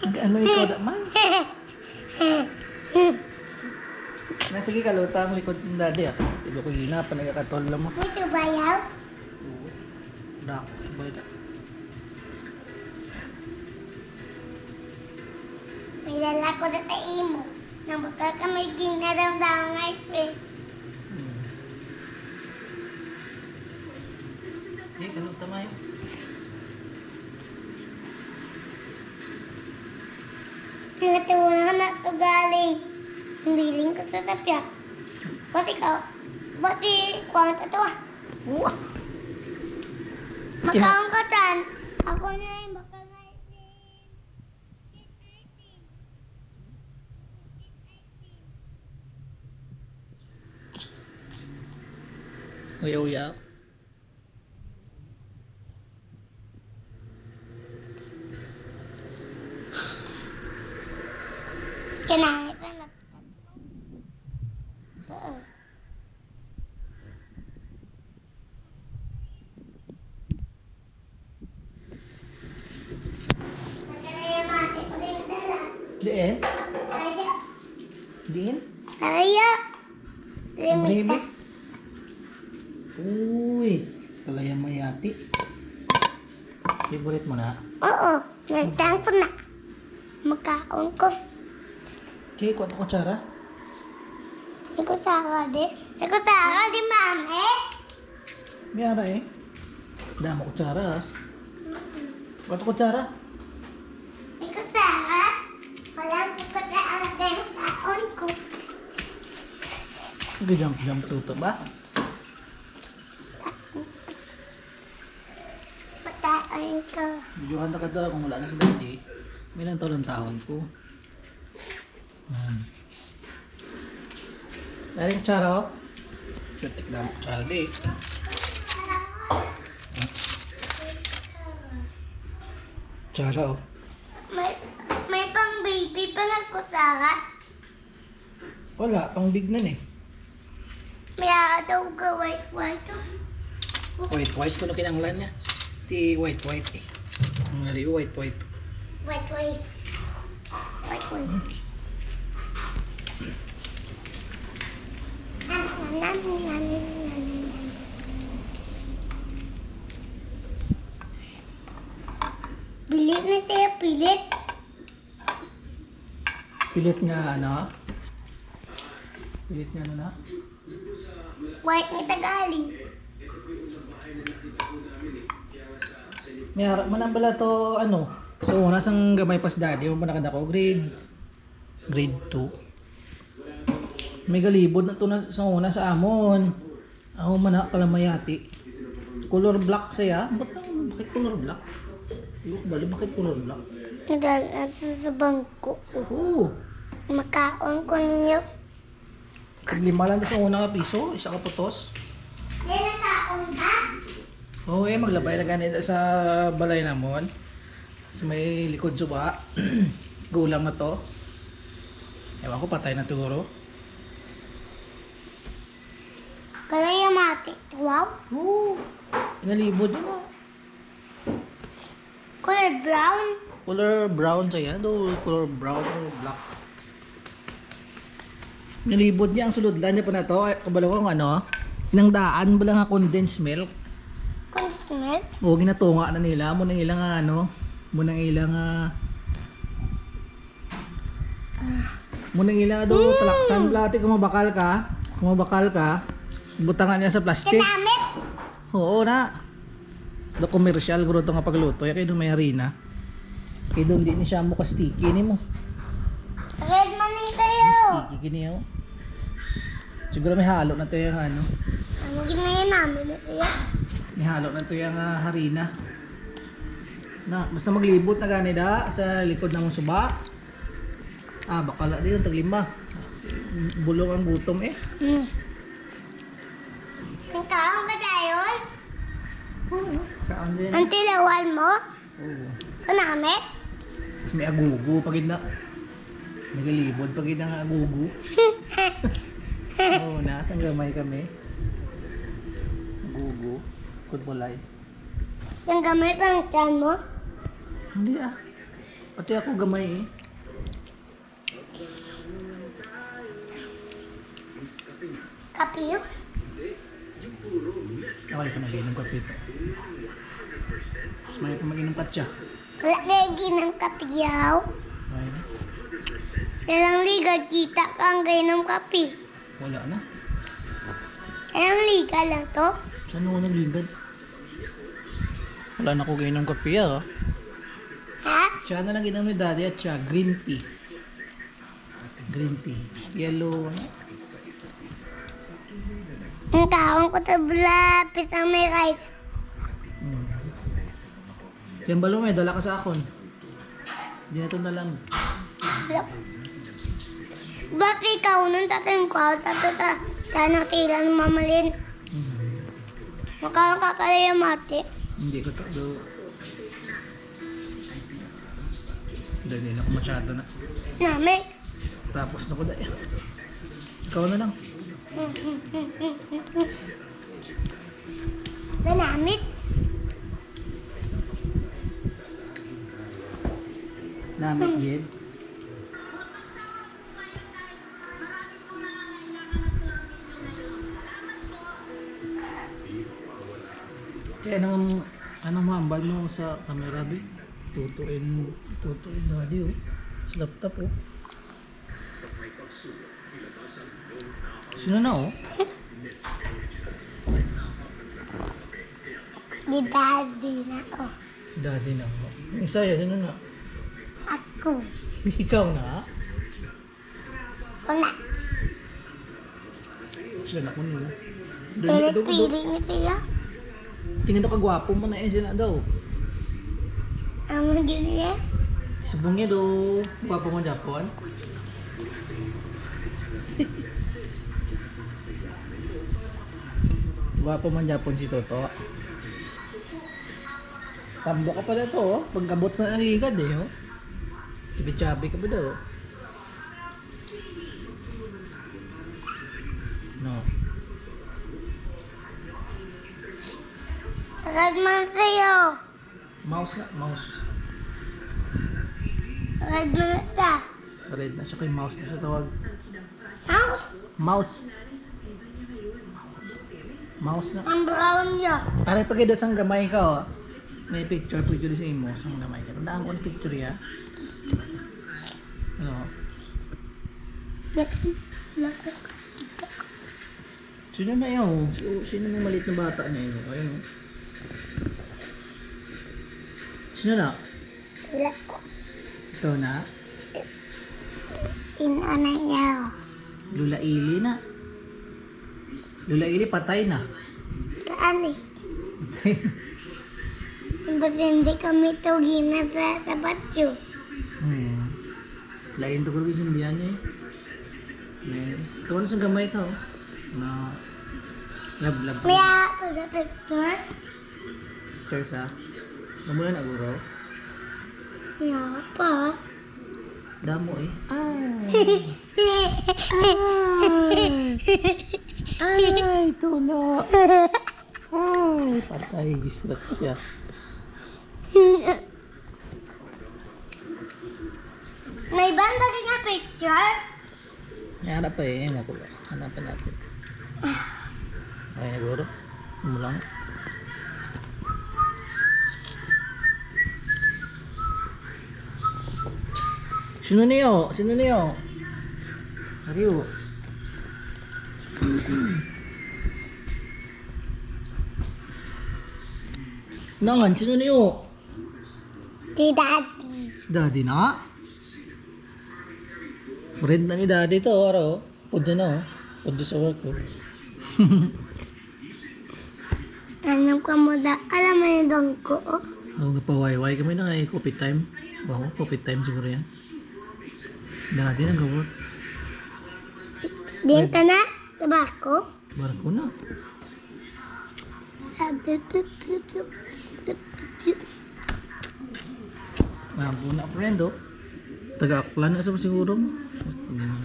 Ano ikaw na man? Sige kaluta ang likod ng daddy ah. Ito ko gina pa nagkakatol lang mo. Ito bayaw? Oo. Dako, subay na. May lalako na tayo mo. Nang baka ka may ginaramdaman nga friend. Kaluta mayo. Nangatuwa na ito galing. Hiling ko sa tapyak. Ba't ikaw? Ba't kwanta to ah? Uwa. Makaon ka dyan. Ako na yung baka nga Uya-uya. kinangit na lang. Oo. Nagkala ko din dala. Diin? Kaya. Diin? Kaya. Maybe? Limita. Uy. Kalayan mayati. Favorite mo na? Oo. Nagtang ko na. Makaon ko. Sige, kuha ko kutsara. Ikaw saka din. Ikaw saka din, mami. May ara eh. Dama kutsara ah. Kuha ko kutsara. Ikaw saka. Walang ko na ang kaon ko. Nag-jump tuto ba? Patayin ko. Medyo handa ka daw kung wala na sa daddy. May lang taon ang taon ko. Dali kutsara oh. Pitik dama kutsara di. Kutsara oh. May pang baby pa nagkusara. Wala, pang big na eh. May ara daw ka white. White ko na kinanglan niya. Ti white eh. Ang nari white. White. Pilit na tayo, pilit. Pilit nga ano? Pilit nga ano na? White ni Tagalog. May harap man ang pala to ano? So una sang gamay pas daddy, mo pa nakadako grade 2. May galibod na to na sa una sa amon. Ako man na kalamayati. Color black siya. Bakit color black? Hindi ko bali bakit color black? Nasa sa bangko. Oo. Makaon ko niyo. Lima lang sa una nga piso, isa ka putos. Di nakaon ka? Oo maglabay na ganito sa balay namon. Sa may likod suba. Gulang na to. Ewan ko patay na siguro. Kalaya mati. Wow. Oo. Inalibod yun ah. Color brown. Color brown siya. Color brown or black. Nalibod niya ang suludlan niya pa na to. Kabalo ko ano. Inang daan ba lang nga condensed milk. Condensed milk. O ginatunga na nila. Munang ilang ano. Munang ilang do talaksan plati kung mabakal ka. Butangan niya sa plastic. Kanamit. Oo na. Do commercial guro to nga pagluto. Kaya doon may harina. Kaya doon di ni siya mo ka-sticky ni mo. Red money kayo. Sticky gini mo. Siguro may halo na to yung ano. Ano ginayon namin na kaya? May halo na to yung harina. Na, basta maglibot na gani da sa likod ng suba. Bakala din yung taglima. Bulong ang gutom eh. Ang kaon ka tayo? Kaan din. Ang tilawan mo? Oo. Kanamit? Tapos may agugo pagid na. May galibod pagid na agugo. Oo na, ang gamay kami. Agugo. Kutbulay. Yung gamay pang tiyan mo? Hindi ah. Pati ako gamay eh. Kape yun? Okay pa nag-inom kape ito. Mas may pa mag-inom katsa. Wala lagi ng kape yaw. Okay na. Dalang ligad kita kang gainom kape. Wala na. Dalang liga lang to. Saan ako nagligad? Wala na ako gainom kape ah. Ha? Siya na lang inom ni daddy at siya, green tea. Green tea. Yellow, ano? Ang tawang ko to lapit ang may right. Yung balo may dala ka sa akon. Hindi na ito na lang. Bakit ikaw nun tatayong ko? Tanong tila ng mamalin. Mukhang kakalaya mati. Hindi ko to. Hindi na ako masyado na. Nami. Tapos na ko dahil. Ikaw na lang. Danamit. Namit yun. Kaya anong mahambal mo sa camera, be? Tutuin daddy, oh. Sa laptop, oh. Sino na, oh? Di daddy na ako. Daddy na, oh. Yung isa yan, sino na? Ako. Ikaw na? Wala. Siya na ko nila. Pilit-pilit ni Pia. Tingin daw kagwapo mo na eh, siya na daw. Ang magiging Subong niya do, gwapo mo Japon. Gwapo man Japon si Toto. Tambo ka pala to, oh. Pagkabot na ang ligad eh, oh. Chabi-chabi ka ba daw? No. Agad man sa'yo. Mouse na, mouse. Agad man sa. Red na siya kay mouse na siya tawag. House. Mouse. Mouse na. Ang brown niya. Aray pag ito sang gamay ka, oh. May picture sa imo sang gamay ka. Tandaan ko ni picture ya. Ano? Sino na yun? Sino yung maliit na bata na yun? Ayun. Oh. Sino na? Wala ko. Ikaw na? Inanay niya. Lula Ili na. Lula Ili patay na. Kaan eh. Ba't hindi kami tugin na sa batyo? Lain to kung sindihan niya eh. Ito ano sa gamay ka oh. Na lab. May ako sa picture. Cheers ah. Namulan na guro. May ako pa. Damo eh. Ay, tula. Ay, patay. Gislas siya. May banda din nga picture. Hanap pa eh. Hanapan natin. Ay, naguro. Mulang. Sino niyo? Sino niyo? Ariyo. Nangan, sino niyo? Si Daddy. Daddy na? Friend na ni Daddy to, aro. Pudya na, oh. Pudya sa work, oh. Alam ka mo da. Alam mo yung dong ko, oh. Oh, napawai-wai kami na kay coffee time. Wow, coffee time siguro yan. Daddy na gawot. Diyan ka na? Tabako? Barko na. Mampu na friend, oh. Taga-aklan na sa siguro.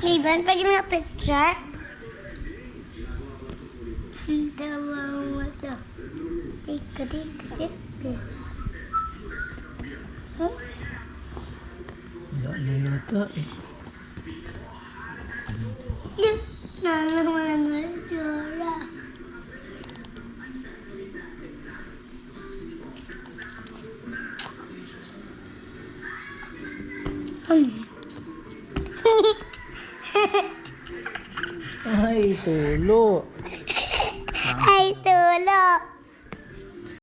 May ban pa nga picture? Dawa mo to. Tika. Ta eh. Nanaman ng Dora. Ay, tulo. Ay, tulo.